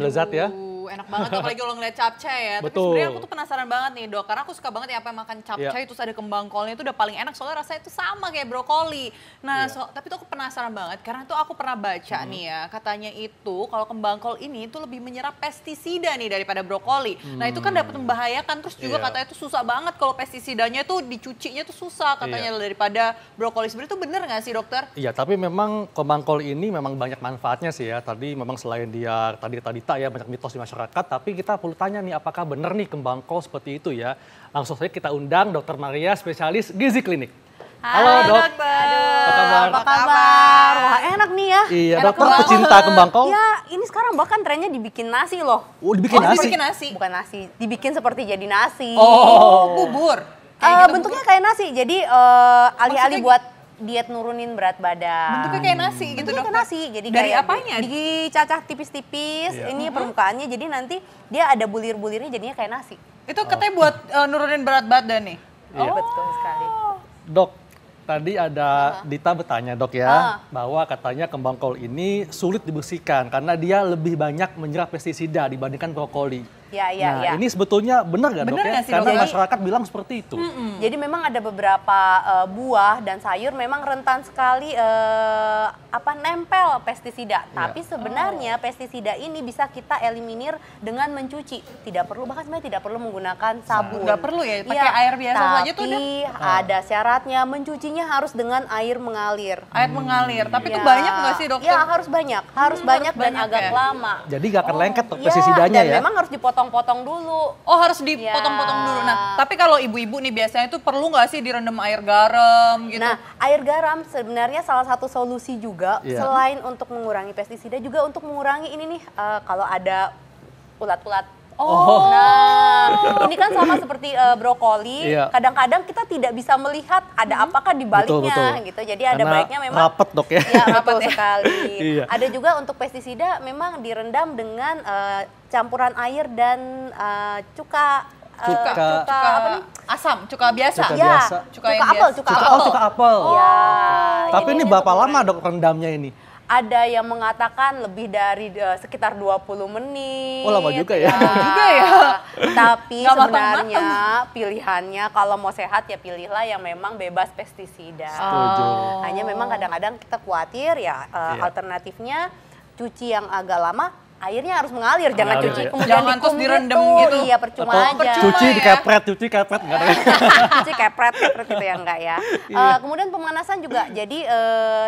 lezat ya. Enak banget apalagi kalau ngeliat capcay ya. Tapi Betul. sebenarnya aku tuh penasaran banget nih dok, karena aku suka banget ya apa yang makan capcay terus ada kembang kolnya itu udah paling enak soalnya rasanya itu sama kayak brokoli. Nah, tapi tuh aku penasaran banget karena tuh aku pernah baca nih ya, katanya itu kalau kembang kol ini itu lebih menyerap pestisida nih daripada brokoli. Nah, itu kan dapat membahayakan terus juga katanya itu susah banget kalau pestisidanya tuh dicucinya tuh susah katanya daripada brokoli. Sebenarnya itu bener nggak sih dokter? Iya, tapi memang kembang kol ini memang banyak manfaatnya sih ya. Tadi memang selain dia tadi tak ya banyak mitos di masyarakat, tapi kita perlu tanya nih apakah benar nih kembang kol seperti itu ya. Langsung saja kita undang Dr. Maria, spesialis gizi klinik. Halo dok. Apa kabar? Apa kabar? Wah enak nih ya. Iya, Enak dokter banget. pecinta kembang kol. Ya ini sekarang bahkan trennya dibikin nasi loh. Oh, dibikin nasi. Dibikin nasi. Bukan nasi, dibikin seperti jadi nasi. Oh, bubur. Kayak gitu, Bentuknya kayak nasi, jadi alih-alih Maksudnya buat diet nurunin berat badan. bentuknya kayak nasi gitu Bentuknya dokter. kayak nasi, jadi Dari kayak apanya? dicacah tipis-tipis, ini permukaannya, jadi nanti dia ada bulir-bulirnya jadinya kayak nasi. Itu katanya buat nurunin berat badan nih. Iya. Betul sekali. Dok, tadi ada Dita bertanya dok ya, bahwa katanya kembang kol ini sulit dibersihkan karena dia lebih banyak menyerap pestisida dibandingkan brokoli. Ya. Ini sebetulnya benar nggak dok Benar ya? nggak sih, Karena Dok? masyarakat bilang seperti itu. Jadi memang ada beberapa buah dan sayur memang rentan sekali nempel pestisida. Tapi sebenarnya pestisida ini bisa kita eliminir dengan mencuci. Tidak perlu, bahkan sebenarnya tidak perlu menggunakan sabun. Nggak perlu ya, pakai air biasa saja tuh udah. Tapi ada syaratnya, mencucinya harus dengan air mengalir. Air mengalir, tapi itu banyak nggak sih dokter? Ya harus banyak dan banyak agak ya? lama. Jadi nggak akan lengket dok pestisidanya dan ya? memang harus dipotong-potong dulu. Oh harus dipotong-potong dulu. Nah, tapi kalau ibu-ibu nih biasanya itu perlu nggak sih direndam air garam gitu? Nah, air garam sebenarnya salah satu solusi juga selain untuk mengurangi pestisida juga untuk mengurangi ini nih kalau ada ulat-ulat. Nah, ini kan sama seperti brokoli. Kadang-kadang kita tidak bisa melihat ada apakah di baliknya gitu. Jadi ada Karena baiknya memang rapet dok ya. Ya, betul sekali. Iya. Ada juga untuk pestisida memang direndam dengan campuran air dan cuka apa nih? Asam, cuka biasa. Cuka Ya, biasa. Cuka yang biasa. cuka apel. Cuka apel. Ya, Tapi ini untuk berapa lama mengurangi. dok rendamnya ini? Ada yang mengatakan lebih dari sekitar 20 menit. Oh, lama juga ya. Lama juga ya. Tapi Nggak sebenarnya pilihannya kalau mau sehat ya pilihlah yang memang bebas pestisida. Setuju. Hanya memang kadang-kadang kita khawatir ya alternatifnya cuci yang agak lama, airnya harus mengalir, jangan Mengalir, cuci ya. kemudian Jangan terus dikum direndam gitu. Iya, percuma Atau aja. cuci ya. cuci kepret enggak ada. Cuci kepret gitu ya enggak ya. Kemudian pemanasan juga. Jadi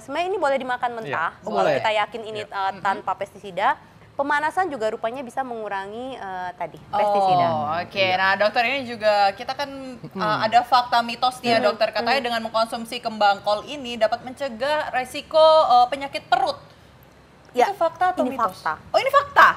sebenarnya ini boleh dimakan mentah. Iya. Oh, Kalau boleh. kita yakin ini tanpa pestisida. Pemanasan juga rupanya bisa mengurangi pestisida. Oke. Nah dokter ini juga kita kan ada fakta mitos nih ya dokter. Katanya dengan mengkonsumsi kembang kol ini dapat mencegah resiko penyakit perut. Ya, Itu fakta atau ini mitos? fakta. Oh ini fakta?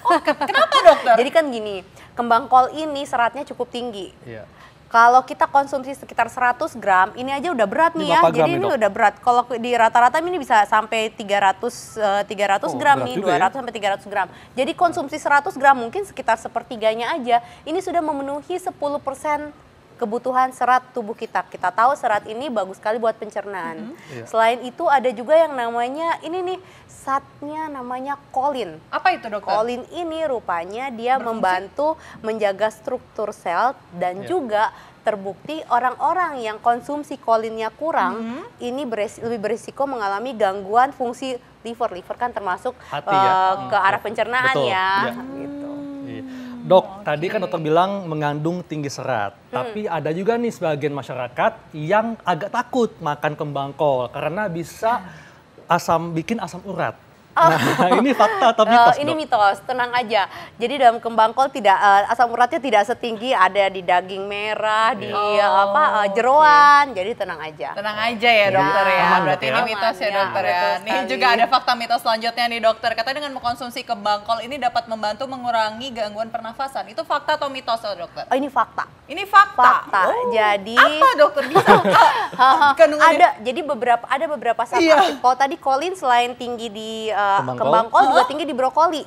Oh kenapa dokter? Jadi kan gini, kembang kol ini seratnya cukup tinggi. Iya. Kalau kita konsumsi sekitar 100 gram, ini aja udah berat nih Ini ya. berapa gram Jadi nih, ini Dok? udah berat. Kalau di rata-rata ini bisa sampai 300 Oh, gram berat nih, juga 200 sampai 300 gram. Jadi konsumsi 100 gram mungkin sekitar sepertiganya aja. Ini sudah memenuhi 10% kebutuhan serat tubuh kita. Kita tahu serat ini bagus sekali buat pencernaan. Iya. Selain itu ada juga yang namanya ini nih, zatnya namanya kolin. Apa itu dokter? Kolin ini rupanya dia membantu menjaga struktur sel dan juga terbukti orang-orang yang konsumsi kolinnya kurang ini lebih berisiko mengalami gangguan fungsi liver. Liver kan termasuk Hati ya. ke arah pencernaan Betul, ya. ya. Gitu. Iya. Dok, tadi kan dokter bilang mengandung tinggi serat. Tapi ada juga nih sebagian masyarakat yang agak takut makan kembang kol karena bisa bikin asam urat. Nah, ini fakta atau mitos, Ini Dok? mitos, tenang aja. Jadi dalam kembang kol tidak asam uratnya tidak setinggi ada di daging merah, di jeroan. Jadi tenang aja. Tenang aja ya dokter ya. aman, Berarti Dok, ini ya. mitos ya Aman, ya, dokter ya. betul Nih sekali. juga ada fakta mitos selanjutnya nih dokter. Katanya dengan mengkonsumsi kembang kol ini dapat membantu mengurangi gangguan pernafasan. Itu fakta atau mitos ya dokter? Oh, ini fakta. Ini fakta. Fakta. Oh, Jadi apa dokter bisa? Kandungannya- ada beberapa zat Iya. aktif. Kalau tadi kolin selain tinggi di Kembang kembang kol juga tinggi di brokoli.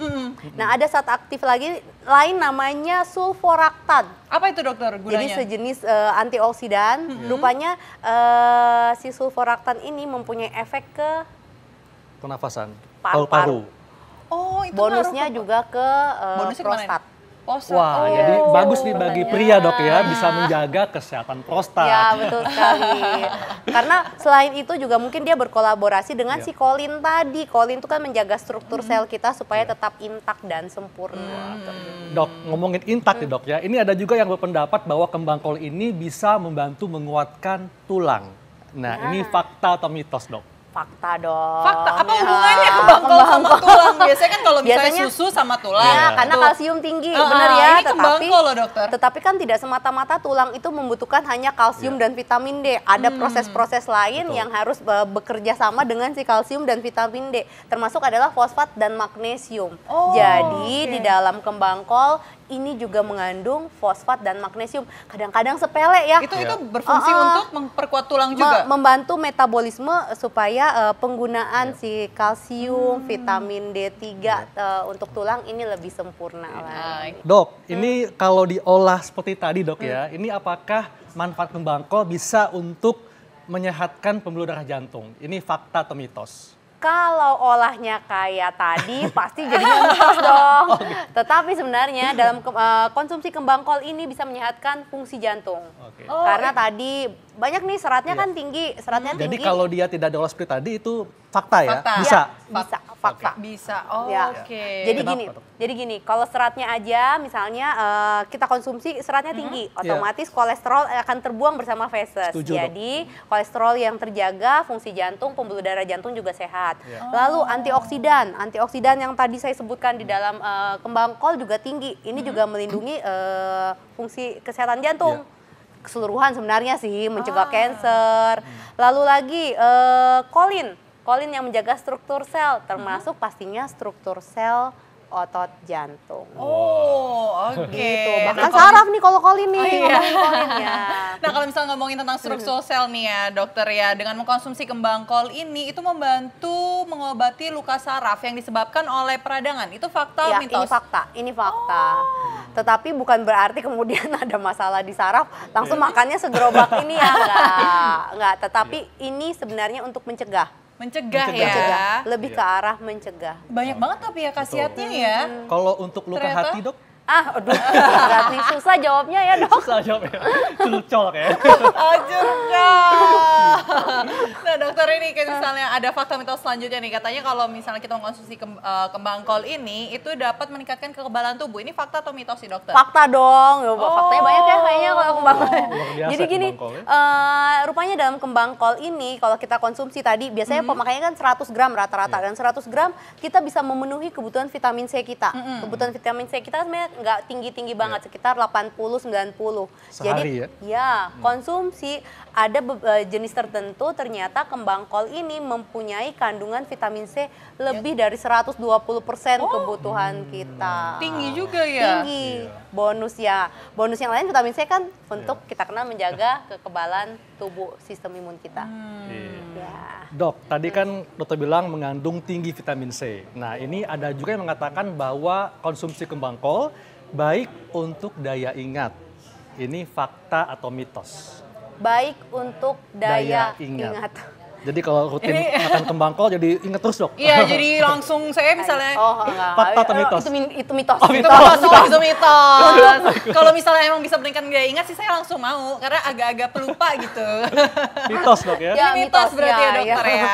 Nah, ada zat aktif lagi lain namanya sulforaktan. Apa itu dokter Jadi gunanya? sejenis antioksidan. Rupanya si sulforaktan ini mempunyai efek ke Pernafasan, Paru-paru. paru-paru. Oh, itu Bonusnya ngaruh ke- juga ke Bonusnya kemana prostat. nih? Prostat. Wah, Oh. jadi bagus nih bagi pria dok ya, Iya. bisa menjaga kesehatan prostat. Ya, betul sekali. Karena selain itu juga mungkin dia berkolaborasi dengan si kolin tadi. Kolin itu kan menjaga struktur sel kita supaya tetap intak dan sempurna. Dok, ngomongin intak nih dok ya, ini ada juga yang berpendapat bahwa kembang kol ini bisa membantu menguatkan tulang. Nah, ini fakta atau mitos dok? Fakta dong. Fakta, apa Ya, hubungannya kembang kol sama tulang? Biasanya kan kalau misalnya Biasanya- susu sama tulang. Ya, karena Tuh. kalsium tinggi, benar ya. Ini kembang kol loh dokter. Tetapi kan tidak semata-mata tulang itu membutuhkan hanya kalsium dan vitamin D. Ada proses-proses lain yang harus bekerja sama dengan si kalsium dan vitamin D. Termasuk adalah fosfat dan magnesium. Oh, Jadi oke. di dalam kembang kol ini juga mengandung fosfat dan magnesium. Kadang-kadang sepele ya. Itu berfungsi untuk memperkuat tulang juga. Membantu metabolisme supaya penggunaan si kalsium, vitamin D3 untuk tulang ini lebih sempurna lagi. Dok, ini kalau diolah seperti tadi dok ya, ini apakah manfaat kembang kol bisa untuk menyehatkan pembuluh darah jantung? Ini fakta atau mitos? Kalau olahnya kayak tadi pasti jadinya mitos dong. Tetapi sebenarnya dalam konsumsi kembang kol ini bisa menyehatkan fungsi jantung. Oke. Karena tadi banyak nih seratnya kan tinggi, seratnya Jadi tinggi. kalau dia tidak diolah seperti tadi itu fakta ya? Fakta. Bisa? Bisa, fakta. Bisa. Oh, Ya. oke. Jadi Kenapa, gini, Dok? kalau seratnya aja misalnya kita konsumsi seratnya tinggi, otomatis kolesterol akan terbuang bersama feses. Setuju, Dok. Jadi kolesterol yang terjaga, fungsi jantung, pembuluh darah jantung juga sehat. Iya. Lalu antioksidan yang tadi saya sebutkan di dalam kembang kol juga tinggi. Ini juga melindungi fungsi kesehatan jantung. Keseluruhan sebenarnya sih, mencegah kanker. Lalu lagi kolin yang menjaga struktur sel, termasuk pastinya struktur sel otot jantung. Oh, oke. Gitu. Nah, Bahkan kalau saraf nih kalau kolin nih, iya. ngomongin kolinnya. Nah, kalau misalnya ngomongin tentang struktur sel nih ya, dokter ya, dengan mengkonsumsi kembang kol ini itu membantu mengobati luka saraf yang disebabkan oleh peradangan. Itu fakta Ya, atau mitos? ini fakta. Tetapi bukan berarti kemudian ada masalah di saraf, langsung makannya segerobak ini ya, enggak. Tetapi ini sebenarnya untuk mencegah. Mencegah ya. Lebih ke arah mencegah. Banyak banget tapi ya khasiatnya ya. Kalau untuk luka Ternyata- hati dok? Aduh, berat nih, susah jawabnya ya dok. Susah jawabnya. Colok ya. Ajurnya. Nah dokter ini kayak misalnya ada fakta mitos selanjutnya nih. Katanya kalau misalnya kita mengkonsumsi kembang kol ini itu dapat meningkatkan kekebalan tubuh. Ini fakta atau mitos sih dokter? Fakta dong, faktanya banyak ya kayaknya kalau kembang kol. Luar biasa Jadi gini, kembang kol rupanya dalam kembang kol ini kalau kita konsumsi tadi biasanya pemakaiannya kan 100 gram rata-rata. Dan 100 gram kita bisa memenuhi kebutuhan vitamin C kita. Kebutuhan vitamin C kita kan sebenarnya nggak tinggi-tinggi banget, sekitar 80-90. Sehari ya? Ya, konsumsi ada jenis tertentu ternyata kembang kol ini mempunyai kandungan vitamin C lebih dari 120% kebutuhan kita. Tinggi juga ya? Tinggi. Bonus yang lain vitamin C kan untuk kita kenal menjaga kekebalan tubuh sistem imun kita. Ya. Dok, tadi kan dokter bilang mengandung tinggi vitamin C. Nah, ini ada juga yang mengatakan bahwa konsumsi kembang kol baik untuk daya ingat. Ini fakta atau mitos? Baik untuk daya ingat. Jadi kalau rutin makan kembang kol jadi ingat terus dok? Iya, jadi langsung saya misalnya Oh, enggak. Fakta atau mitos? Itu mitos. itu mitos. Kalau misalnya emang bisa meningkatkan daya ingat sih saya langsung mau karena agak-agak pelupa gitu. Mitos dok ya? Ya, Ini mitos mitos, berarti ya ya, dokter ya. ya.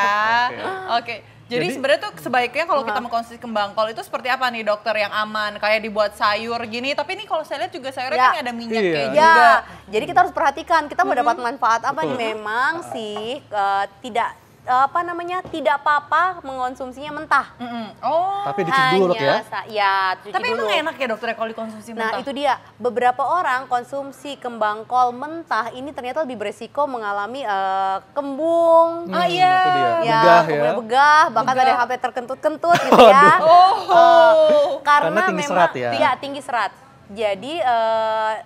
Oke. Jadi Jadi- sebenarnya tuh sebaiknya kalau kita mengkonsumsi kembang kol itu seperti apa nih dokter yang aman? Kayak dibuat sayur gini, tapi ini kalau saya lihat juga sayurnya Ya. kan ada minyak Iya. kayak Ya, juga. jadi kita harus perhatikan kita mau dapat manfaat apa nih. Betul. Memang sih tidak tidak apa-apa mengonsumsinya mentah. Oh. Tapi dicuci dulu dok ya? Cuci Tapi dulu. emang enak ya dokter ya kalau dikonsumsi Nah mentah? itu dia, beberapa orang konsumsi kembang kol mentah ini ternyata lebih beresiko mengalami kembung. Ah iya. Itu dia. Ya, Begah ya? kemudian begah, bahkan Begah. ada yang sampai terkentut-kentut gitu ya. Oh. Karena Karena tinggi memang serat ya? Iya, tinggi serat. Jadi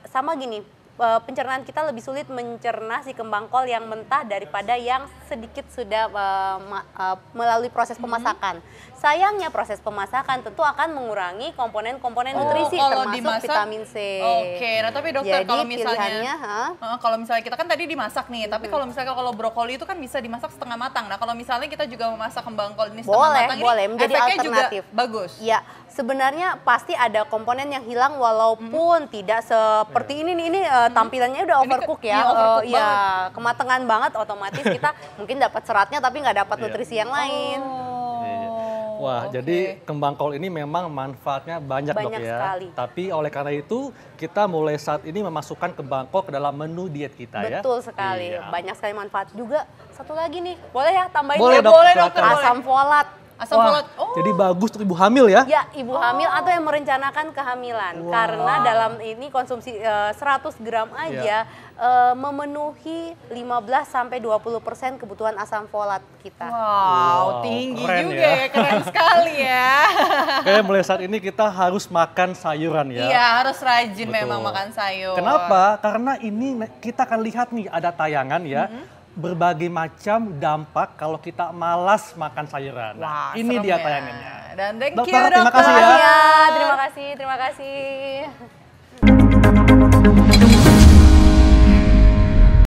sama gini, pencernaan kita lebih sulit mencerna si kembang kol yang mentah daripada yang sedikit sudah melalui proses pemasakan. Sayangnya proses pemasakan tentu akan mengurangi komponen-komponen nutrisi termasuk dimasak, vitamin C. Oke, nah tapi dokter Jadi, kalau misalnya kalau misalnya kita kan tadi dimasak nih, tapi kalau misalnya kalau brokoli itu kan bisa dimasak setengah matang. Nah, kalau misalnya kita juga memasak kembang kol ini setengah matang boleh ini menjadi efeknya alternatif. juga bagus. Ya, sebenarnya pasti ada komponen yang hilang walaupun tidak seperti ini nih. Ini tampilannya udah overcook ya. Iya, kematangan banget, otomatis kita mungkin dapat seratnya tapi nggak dapat nutrisi yang lain. Wah, jadi kembang kol ini memang manfaatnya banyak dok ya. Sekali. Tapi oleh karena itu kita mulai saat ini memasukkan kembang kol ke dalam menu diet kita ya. Betul sekali, banyak sekali manfaat juga. Satu lagi nih, boleh ya tambahin? Boleh, ya? boleh Dokter. Asam folat. Asam folat. Jadi bagus untuk ibu hamil ya? Ya, ibu hamil atau yang merencanakan kehamilan. Karena dalam ini konsumsi 100 gram aja memenuhi 15-20% kebutuhan asam folat kita. Wow, tinggi keren juga ya, keren sekali ya. Kayak mulai saat ini kita harus makan sayuran ya. Iya, harus rajin memang makan sayur. Kenapa? Karena ini kita akan lihat nih ada tayangan ya. Berbagai macam dampak kalau kita malas makan sayuran. Nah, ini dia tayangannya. Dan thank you dokter, terima kasih ya. Terima kasih.